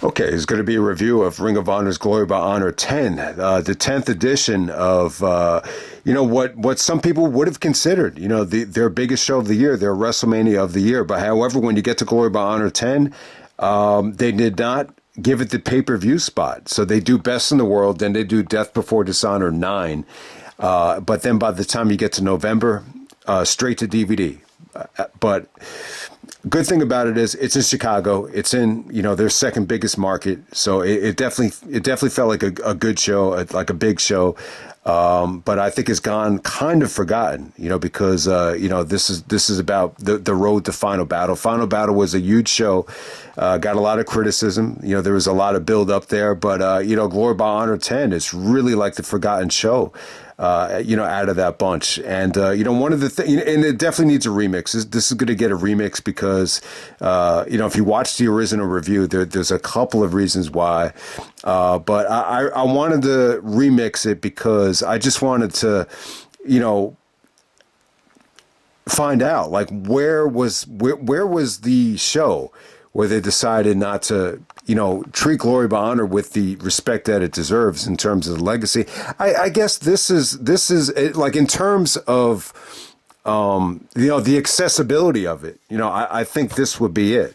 Okay, it's going to be a review of Ring of Honor's Glory by Honor 10, the 10th edition of, what some people would have considered, their biggest show of the year, their WrestleMania of the year. But however, when you get to Glory by Honor 10, they did not give it the pay-per-view spot. So they do Best in the World, then they do Death Before Dishonor 9. But then by the time you get to November, straight to DVD. But good thing about it is it's in Chicago. It's in, their second biggest market. So it definitely felt like a good show, like a big show. But I think it's gone kind of forgotten, because, this is about the road to Final Battle. Final Battle was a huge show, got a lot of criticism. There was a lot of build up there, but, Glory by Honor 10 is really like the forgotten show. Out of that bunch. And, one of the things, and it definitely needs a remix. This is going to get a remix because, if you watch the original review, there's a couple of reasons why. But I wanted to remix it because I just wanted to, find out, like, where was the show where they decided not to, treat Glory by Honor with the respect that it deserves in terms of the legacy. I guess this is like in terms of, the accessibility of it. I think this would be it.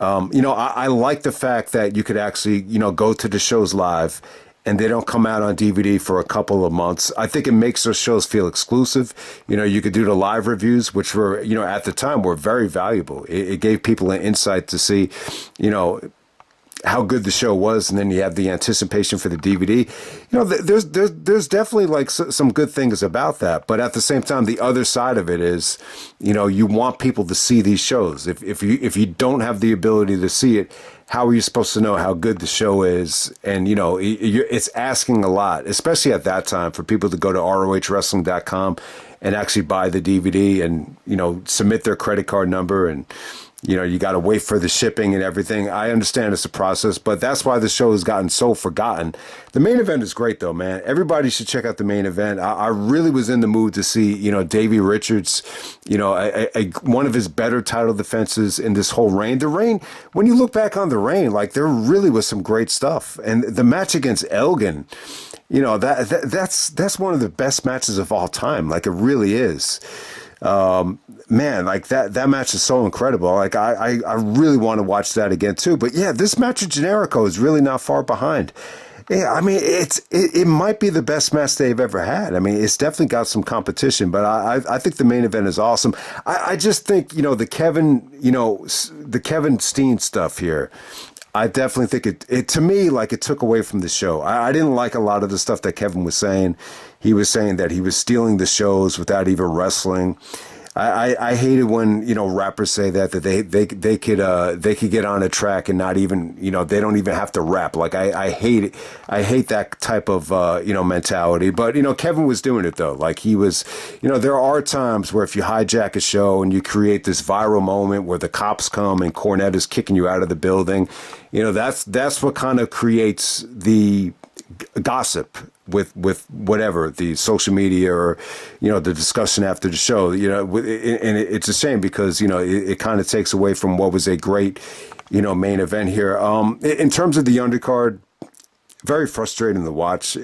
I like the fact that you could actually, go to the shows live and they don't come out on DVD for a couple of months. I think it makes those shows feel exclusive. You could do the live reviews, which were, at the time were very valuable. It gave people an insight to see, how good the show was, and then you have the anticipation for the DVD. There's definitely like some good things about that, but at the same time, the other side of it is, you want people to see these shows. If you don't have the ability to see it, how are you supposed to know how good the show is? And it's asking a lot, especially at that time, for people to go to ROHWrestling.com and actually buy the DVD and submit their credit card number and. You got to wait for the shipping and everything. I understand it's a process, but that's why the show has gotten so forgotten. The main event is great, though, man. Everybody should check out the main event. I really was in the mood to see, Davey Richards, one of his better title defenses in this whole reign. The reign, when you look back on the reign, like there really was some great stuff. And the match against Elgin, that's one of the best matches of all time. Like it really is. Man, like that match is so incredible. Like I really want to watch that again too. But yeah, this match with Generico is really not far behind. Yeah, I mean it might be the best match they've ever had. I mean, it's definitely got some competition, but I think the main event is awesome. I just think the Kevin Steen stuff here. I definitely think it to me, like it took away from the show. I didn't like a lot of the stuff that Kevin was saying. He was saying that he was stealing the shows without even wrestling. I hated when, rappers say that they could get on a track and not even, they don't even have to rap. Like I hate it. I hate that type of, mentality. But, Kevin was doing it though. Like he was, there are times where if you hijack a show and you create this viral moment where the cops come and Cornette is kicking you out of the building, that's what kind of creates the gossip with whatever the social media or the discussion after the show, and it's a shame because it kind of takes away from what was a great main event here. In terms of the undercard, very frustrating to watch.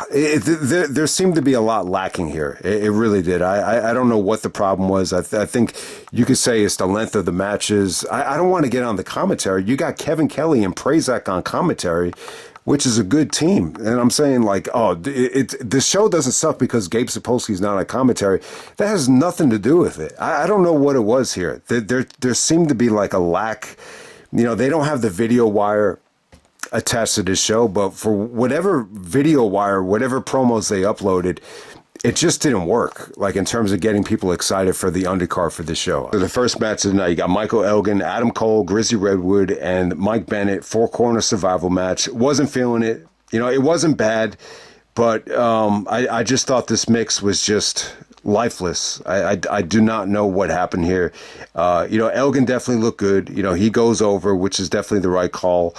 There seemed to be a lot lacking here. It really did. I don't know what the problem was. I think you could say it's the length of the matches. I don't want to get on the commentary. You got Kevin Kelly and Prazak on commentary, which is a good team. And I'm saying like, the show doesn't suck because Gabe Sapolsky's not on commentary. That has nothing to do with it. I don't know what it was here. There seemed to be like a lack. They don't have the video wire attached to this show, but for whatever video wire, whatever promos they uploaded, it just didn't work, like in terms of getting people excited for the undercard for the show. So the first match of the night, you got Michael Elgin, Adam Cole, Grizzly Redwood, and Mike Bennett, 4-corner survival match. Wasn't feeling it. It wasn't bad, but I just thought this mix was just lifeless. I do not know what happened here. Elgin definitely looked good. He goes over, which is definitely the right call.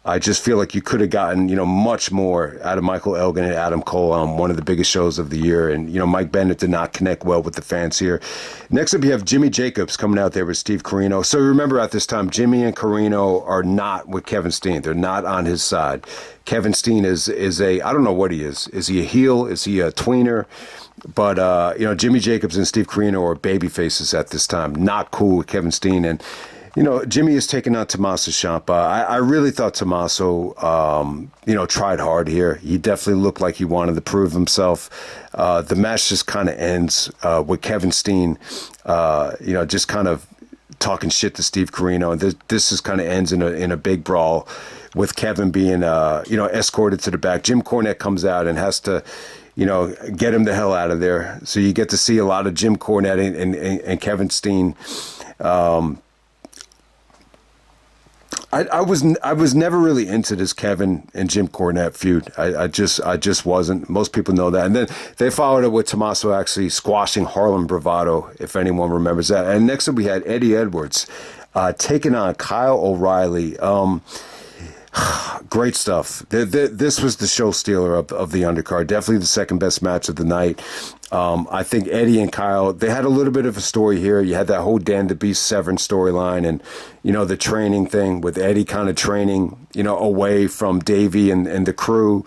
I just feel like you could have gotten, much more out of Michael Elgin and Adam Cole on one of the biggest shows of the year. And, Mike Bennett did not connect well with the fans here. Next up, you have Jimmy Jacobs coming out there with Steve Corino. So remember at this time, Jimmy and Corino are not with Kevin Steen. They're not on his side. Kevin Steen is I don't know what he is. Is he a heel? Is he a tweener? But, Jimmy Jacobs and Steve Corino are baby faces at this time. Not cool with Kevin Steen. And, Jimmy is taking on Tommaso Ciampa. I really thought Tommaso, tried hard here. He definitely looked like he wanted to prove himself. The match just kind of ends with Kevin Steen, just kind of talking shit to Steve Corino. And this just kind of ends in a big brawl with Kevin being, escorted to the back. Jim Cornette comes out and has to, get him the hell out of there. So you get to see a lot of Jim Cornette and Kevin Steen. I was never really into this Kevin and Jim Cornette feud. I just wasn't. Most people know that. And then they followed it with Tommaso actually squashing Harlem Bravado, if anyone remembers that. And next up we had Eddie Edwards taking on Kyle O'Reilly. Great stuff. This was the show stealer of the undercard. Definitely the second best match of the night. I think Eddie and Kyle, they had a little bit of a story here. You had that whole Dan the Beast Severn storyline and, the training thing with Eddie kind of training, away from Davey and the crew.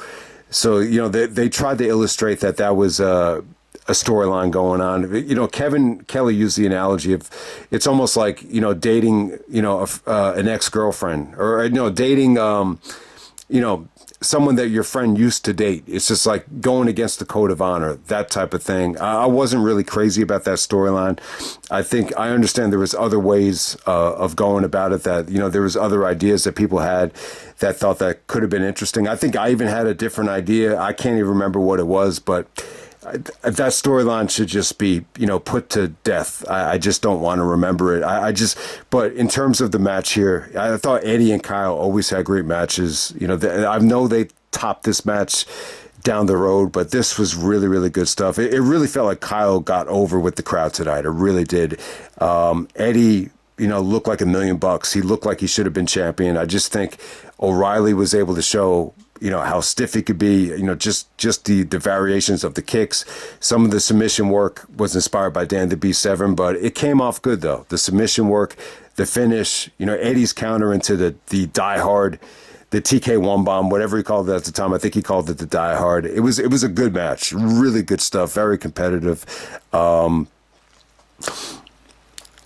So, they tried to illustrate that was a storyline going on. Kevin Kelly used the analogy of it's almost like, dating, an ex-girlfriend or, dating, someone that your friend used to date. It's just like going against the code of honor, that type of thing. I wasn't really crazy about that storyline. I understand there was other ways of going about it that, there was other ideas that people had that thought that could have been interesting. I think I even had a different idea. I can't even remember what it was, but that storyline should just be, put to death. I just don't want to remember it. But in terms of the match here, I thought Eddie and Kyle always had great matches. I know they topped this match down the road, but this was really, really good stuff. It really felt like Kyle got over with the crowd tonight. It really did. Eddie, looked like $1 million. He looked like he should have been champion. I just think O'Reilly was able to show how stiff he could be, just the variations of the kicks. Some of the submission work was inspired by Dan the Beast Severn, but it came off good, though. The submission work, the finish, Eddie's counter into the Die Hard, the TK1 bomb, whatever he called it at the time. I think he called it the Die Hard. It was a good match. Really good stuff. Very competitive.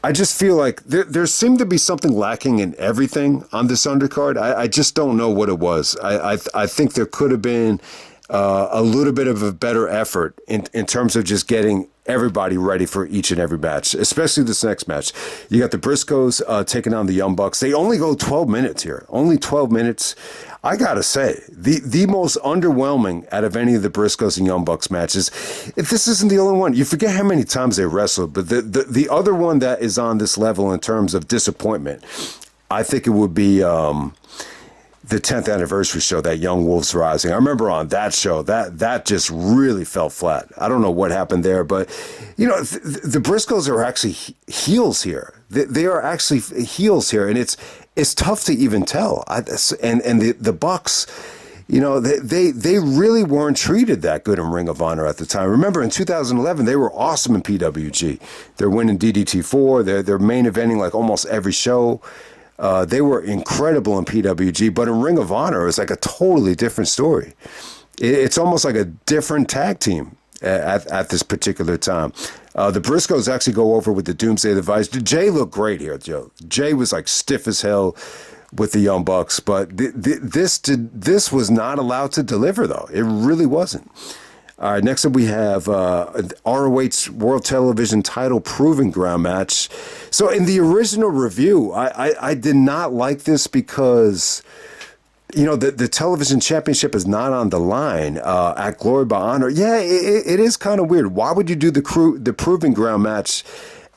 I just feel like there seemed to be something lacking in everything on this undercard. I just don't know what it was. I think there could have been a little bit of a better effort in terms of just getting everybody ready for each and every match, especially this next match. You got the Briscoes taking on the Young Bucks. They only go 12 minutes here. Only 12 minutes. I gotta say, the most underwhelming out of any of the Briscoes and Young Bucks matches. If this isn't the only one, you forget how many times they wrestled, but the other one that is on this level in terms of disappointment, I think it would be the 10th anniversary show, that Young Wolves Rising. I remember on that show, that just really fell flat. I don't know what happened there, but the Briscoes are actually heels here. They are actually heels here, and it's tough to even tell. And the Bucks, they really weren't treated that good in Ring of Honor at the time. Remember, in 2011, they were awesome in PWG. They're winning DDT4. They're main eventing like almost every show. They were incredible in PWG, but in Ring of Honor, it's like a totally different story. It's almost like a different tag team at this particular time. The Briscoes actually go over with the Doomsday Device. Jay looked great here, Joe. Jay was like stiff as hell with the Young Bucks, but this was not allowed to deliver, though. It really wasn't. All right, next up we have ROH World Television Title Proving Ground match. So in the original review, I did not like this because, the television championship is not on the line at Glory by Honor. Yeah, it is kind of weird. Why would you do the Proving Ground match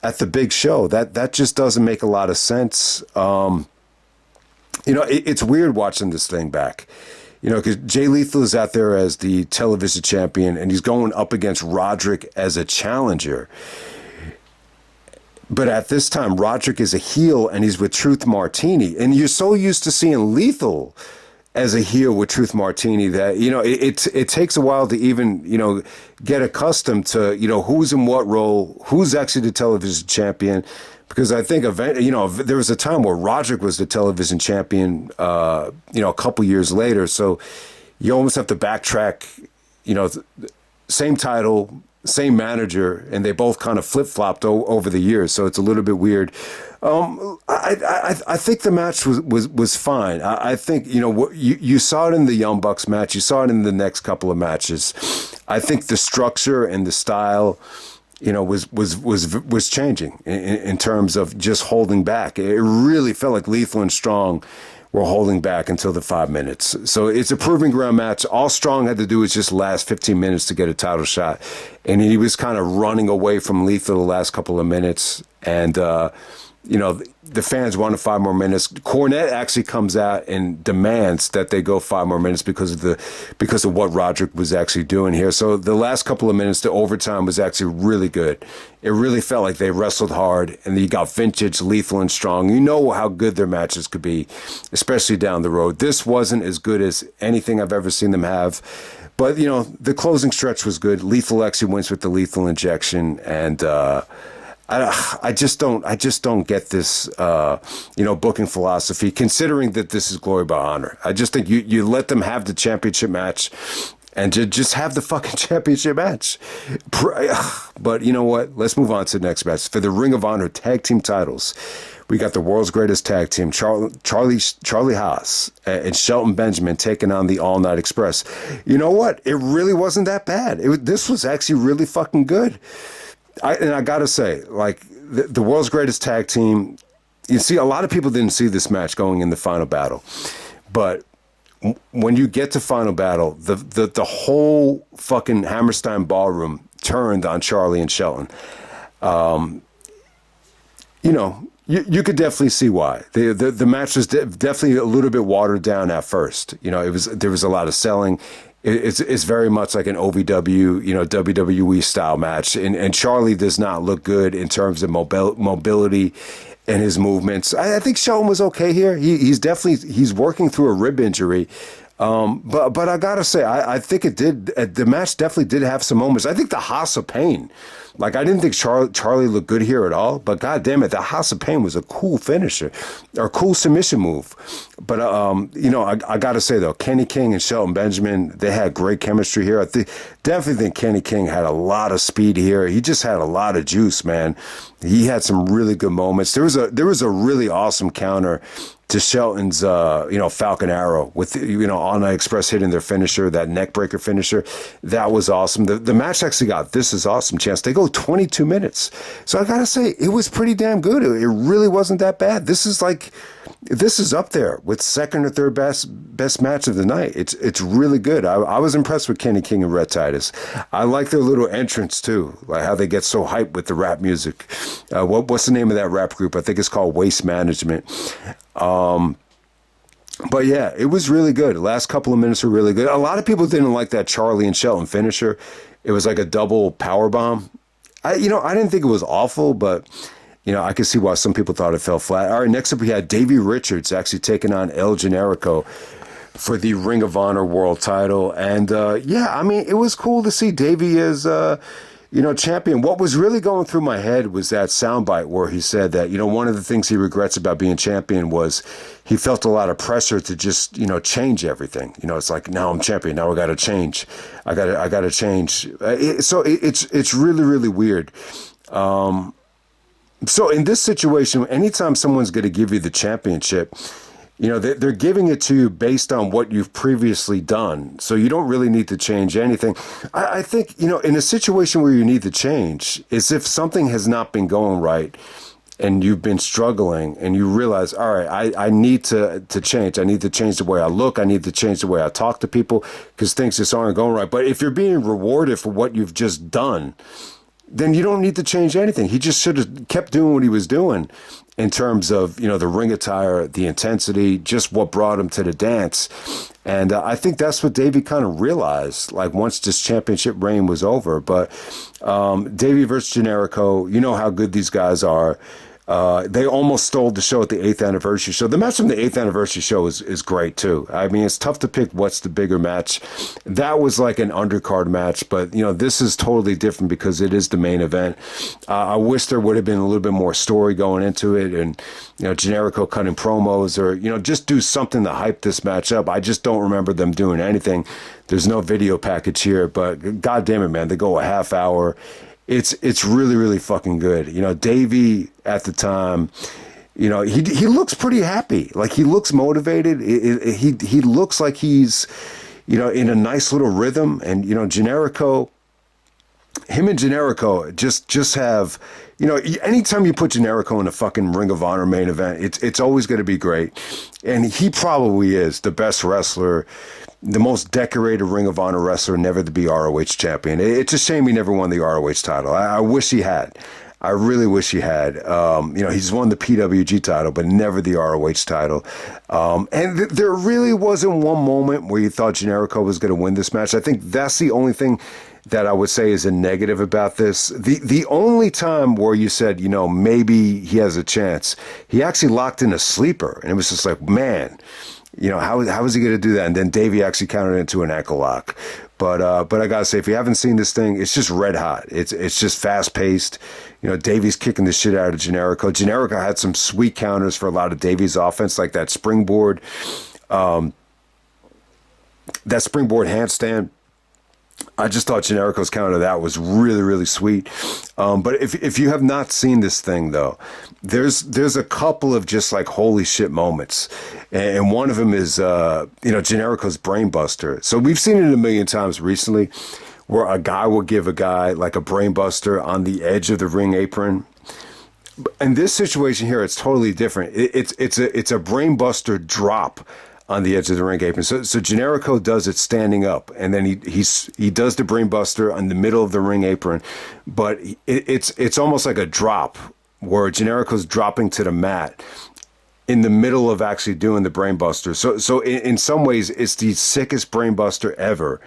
at the big show? That just doesn't make a lot of sense. It's weird watching this thing back. Because Jay Lethal is out there as the television champion, and he's going up against Roderick as a challenger. But at this time, Roderick is a heel, and he's with Truth Martini. And you're so used to seeing Lethal as a heel with Truth Martini that, it takes a while to even, get accustomed to, who's in what role, who's actually the television champion. Because I think, there was a time where Roderick was the television champion, a couple years later. So you almost have to backtrack, same title, same manager, and they both kind of flip-flopped over the years. So it's a little bit weird. I think the match was fine. I think, you saw it in the Young Bucks match. You saw it in the next couple of matches. I think the structure and the style, was changing in terms of just holding back. It really felt like Lethal and Strong were holding back until the 5 minutes. So it's a proving ground match. All Strong had to do was just last 15 minutes to get a title shot. And he was kind of running away from Lethal the last couple of minutes. And, the fans wanted 5 more minutes. Cornette actually comes out and demands that they go 5 more minutes because of what Roderick was actually doing here. So the last couple of minutes, the overtime was actually really good. It really felt like they wrestled hard, and you got vintage Lethal and Strong. You know how good their matches could be, especially down the road. This wasn't as good as anything I've ever seen them have. But, the closing stretch was good. Lethal actually wins with the lethal injection, and I just don't get this, booking philosophy, considering that this is Glory by Honor. I just think you let them have the championship match and just have the fucking championship match. But you know what? Let's move on to the next match. For the Ring of Honor tag team titles, we got the world's greatest tag team, Charlie Haas and Shelton Benjamin taking on the All Night Express. You know what? It really wasn't that bad. This was actually really fucking good. I gotta say, like, the world's greatest tag team, you see, a lot of people didn't see this match going in the final battle. But when you get to final battle, the whole fucking Hammerstein ballroom turned on Charlie and Shelton. You could definitely see why. The match was definitely a little bit watered down at first. There was a lot of selling. It's very much like an OVW, WWE style match. And Charlie does not look good in terms of mobility and his movements. I think Shelton was okay here. He's working through a rib injury. But I gotta say, I think the match definitely did have some moments. I think the House of Pain, like, I didn't think Charlie looked good here at all, but God damn it, the House of Pain was a cool finisher, or cool submission move. But, I gotta say though, Kenny King and Shelton Benjamin, they had great chemistry here. Definitely think Kenny King had a lot of speed here. He just had a lot of juice, man. He had some really good moments. There was a really awesome counter to Shelton's, Falcon Arrow with, All Night Express hitting their finisher, that neck breaker finisher. That was awesome. The match actually got This Is Awesome chance. They go 22 minutes. So I got to say, it was pretty damn good. It really wasn't that bad. This is up there with second or third best match of the night. It's really good. I was impressed with Kenny King and Red Titus. I like their little entrance too, like how they get so hyped with the rap music. What's the name of that rap group? I think it's called Waste Management. But yeah, it was really good. The last couple of minutes were really good. A lot of people didn't like that Charlie and Shelton finisher. It was like a double power bomb. I didn't think it was awful, but I could see why some people thought it fell flat. All right, next up we had Davey Richards actually taking on El Generico for the Ring of Honor World title. And it was cool to see Davey as champion. What was really going through my head was that soundbite where he said that, one of the things he regrets about being champion was he felt a lot of pressure to just, change everything. It's like, now I'm champion. Now I got to change. I got to change. It's really, really weird. So in this situation, anytime someone's going to give you the championship, they're giving it to you based on what you've previously done. So you don't really need to change anything. I think, in a situation where you need to change, is if something has not been going right and you've been struggling and you realize, all right, I need to change. I need to change the way I look. I need to change the way I talk to people because things just aren't going right. But if you're being rewarded for what you've just done, then you don't need to change anything. He just should have kept doing what he was doing in terms of, the ring attire, the intensity, just what brought him to the dance. And I think that's what Davey kind of realized, like, once this championship reign was over. But Davey versus Generico, you know how good these guys are. They almost stole the show at the 8th anniversary show. The match from the 8th anniversary show is great too. I mean, it's tough to pick what's the bigger match. That was like an undercard match, but this is totally different because it is the main event. I wish there would have been a little bit more story going into it, and Generico cutting promos, or just do something to hype this match up. I just don't remember them doing anything. There's no video package here, but God damn it, man, they go a half hour. It's really, really fucking good. Davey at the time, he looks pretty happy. Like, he looks motivated. He looks like he's, in a nice little rhythm. And, Generico, him and Generico just have, anytime you put Generico in a fucking Ring of Honor main event, it's always going to be great. And he probably is the best wrestler, the most decorated Ring of Honor wrestler never to be ROH champion. It's a shame he never won the ROH title. I wish he had. I really wish he had. He's won the PWG title, but never the ROH title. And there really wasn't one moment where you thought Generico was going to win this match. I think that's the only thing that I would say is a negative about this. The only time where you said, maybe he has a chance, he actually locked in a sleeper. And it was just like, man, how is he going to do that? And then Davey actually countered into an ankle lock. But I gotta say, if you haven't seen this thing, it's just red hot. It's just fast paced. Davey's kicking the shit out of Generico. Generico had some sweet counters for a lot of Davey's offense, like that springboard handstand. I just thought Generico's counter to that was really, really sweet. But if you have not seen this thing, though, there's a couple of just like holy shit moments. And one of them is, Generico's brainbuster. So we've seen it a million times recently where a guy will give a guy like a brainbuster on the edge of the ring apron. In this situation here, it's totally different. It's a brainbuster drop on the edge of the ring apron. So Generico does it standing up, and then he does the brainbuster on the middle of the ring apron, but it's almost like a drop where Generico's dropping to the mat in the middle of actually doing the brainbuster. So in some ways, it's the sickest brainbuster ever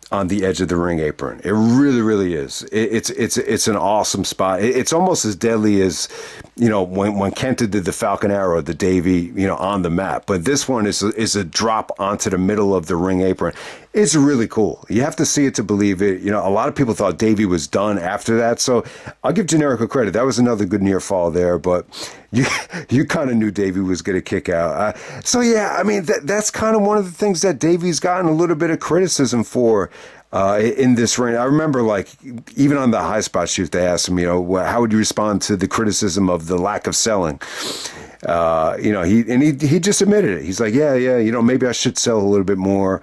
on the edge of the ring apron. It really, really is. It's an awesome spot. It's almost as deadly as, when Kenta did the Falcon Arrow, the Davey, on the mat. But this one is a drop onto the middle of the ring apron. It's really cool. You have to see it to believe it. A lot of people thought Davey was done after that. So I'll give Generico credit. That was another good near fall there. But you kind of knew Davey was going to kick out. That's kind of one of the things that Davey's gotten a little bit of criticism for in this ring. I remember, like, even on the high spot shoot, they asked him, how would you respond to the criticism of the lack of selling? He just admitted it. He's like, yeah, maybe I should sell a little bit more.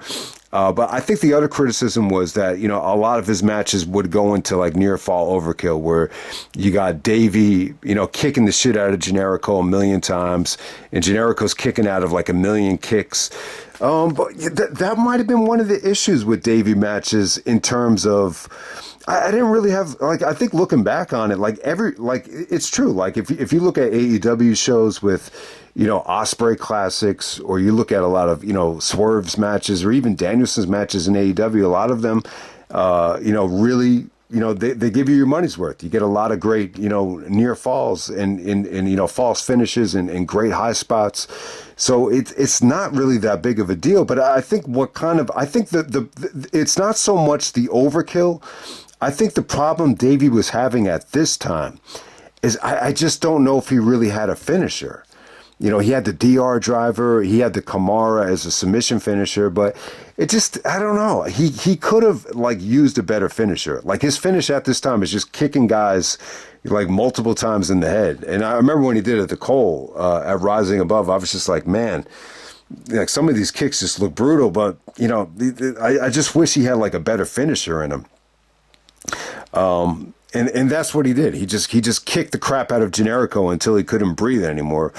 But I think the other criticism was that, a lot of his matches would go into like near fall overkill, where you got Davey, kicking the shit out of Generico a million times, and Generico's kicking out of like a million kicks. But that might have been one of the issues with Davey matches in terms of, I didn't really have, like, I think looking back on it, it's true. Like, if you look at AEW shows with, Ospreay classics, or you look at a lot of, Swerve's matches, or even Danielson's matches in AEW, a lot of them, really, they give you your money's worth. You get a lot of great, near falls and false finishes and great high spots. So it's not really that big of a deal. But I think it's not so much the overkill. I think the problem Davey was having at this time is I just don't know if he really had a finisher. He had the DR driver, he had the Kamara as a submission finisher, but it just, I don't know. He could have like used a better finisher. Like, his finish at this time is just kicking guys like multiple times in the head. And I remember when he did it at the Cole at Rising Above, I was just like, man, like, some of these kicks just look brutal, but I just wish he had like a better finisher in him. And that's what he did. He just kicked the crap out of Generico until he couldn't breathe anymore.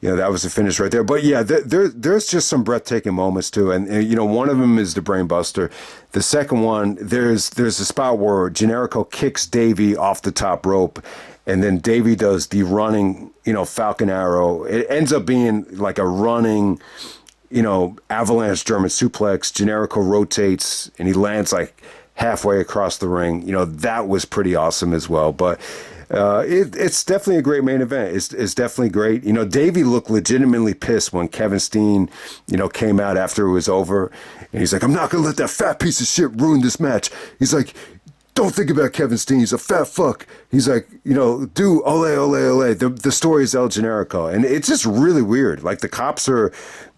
That was the finish right there. But yeah, there's just some breathtaking moments too. And one of them is the brainbuster. The second one, there's a spot where Generico kicks Davey off the top rope, and then Davey does the running, Falcon Arrow. It ends up being like a running, avalanche German suplex. Generico rotates and he lands like halfway across the ring. That was pretty awesome as well. But It's definitely a great main event. It's definitely great. You know, Davey looked legitimately pissed when Kevin Steen, you know, came out after it was over. And he's like, I'm not going to let that fat piece of shit ruin this match. He's like, don't think about Kevin Steen. He's a fat fuck. He's like, you know, do ole, ole, ole. The story is El Generico. And it's just really weird. Like the cops are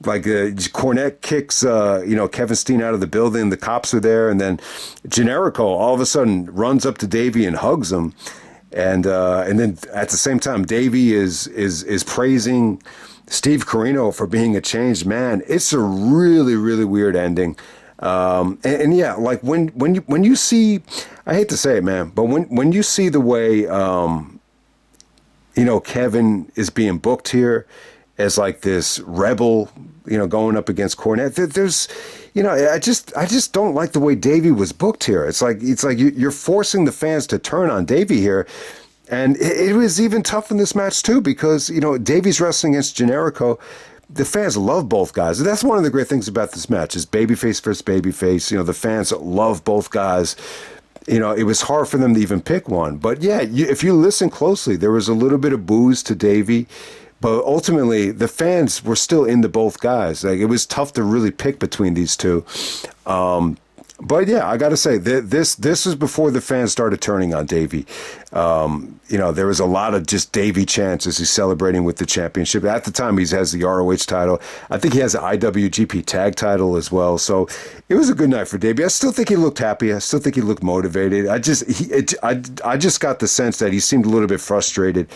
like, Cornette kicks, you know, Kevin Steen out of the building. The cops are there. And then Generico all of a sudden runs up to Davey and hugs him. And then at the same time, Davey is praising Steve Corino for being a changed man. It's a really, really weird ending. And yeah, like when you see, I hate to say it, man, but when you see the way, you know, Kevin is being booked here as like this rebel, you know, going up against Cornette, there's, you know, I just don't like the way Davey was booked here. It's like you're forcing the fans to turn on Davey here. And it was even tough in this match too, because, you know, Davey's wrestling against Generico. The fans love both guys. And that's one of the great things about this match is babyface versus babyface. You know, the fans love both guys. You know, it was hard for them to even pick one. But yeah, if you listen closely, there was a little bit of boos to Davey. But ultimately, the fans were still into both guys. Like, it was tough to really pick between these two. But yeah, I got to say, this was before the fans started turning on Davey. You know, there was a lot of just Davey chants as he's celebrating with the championship. At the time, he has the ROH title. I think he has the IWGP tag title as well. So it was a good night for Davey. I still think he looked happy. I still think he looked motivated. I just got the sense that he seemed a little bit frustrated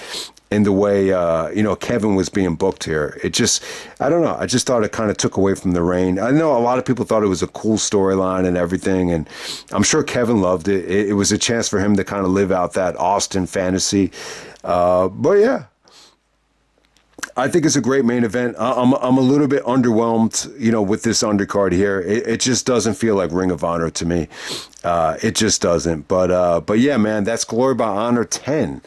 in the way, you know, Kevin was being booked here. It just, I don't know. I just thought it kind of took away from the reign. I know a lot of people thought it was a cool storyline and everything, and I'm sure Kevin loved it. It was a chance for him to kind of live out that Austin fantasy. But yeah, I think it's a great main event. I'm a little bit underwhelmed, you know, with this undercard here. It just doesn't feel like Ring of Honor to me. It just doesn't. But yeah, man, that's Glory by Honor 10.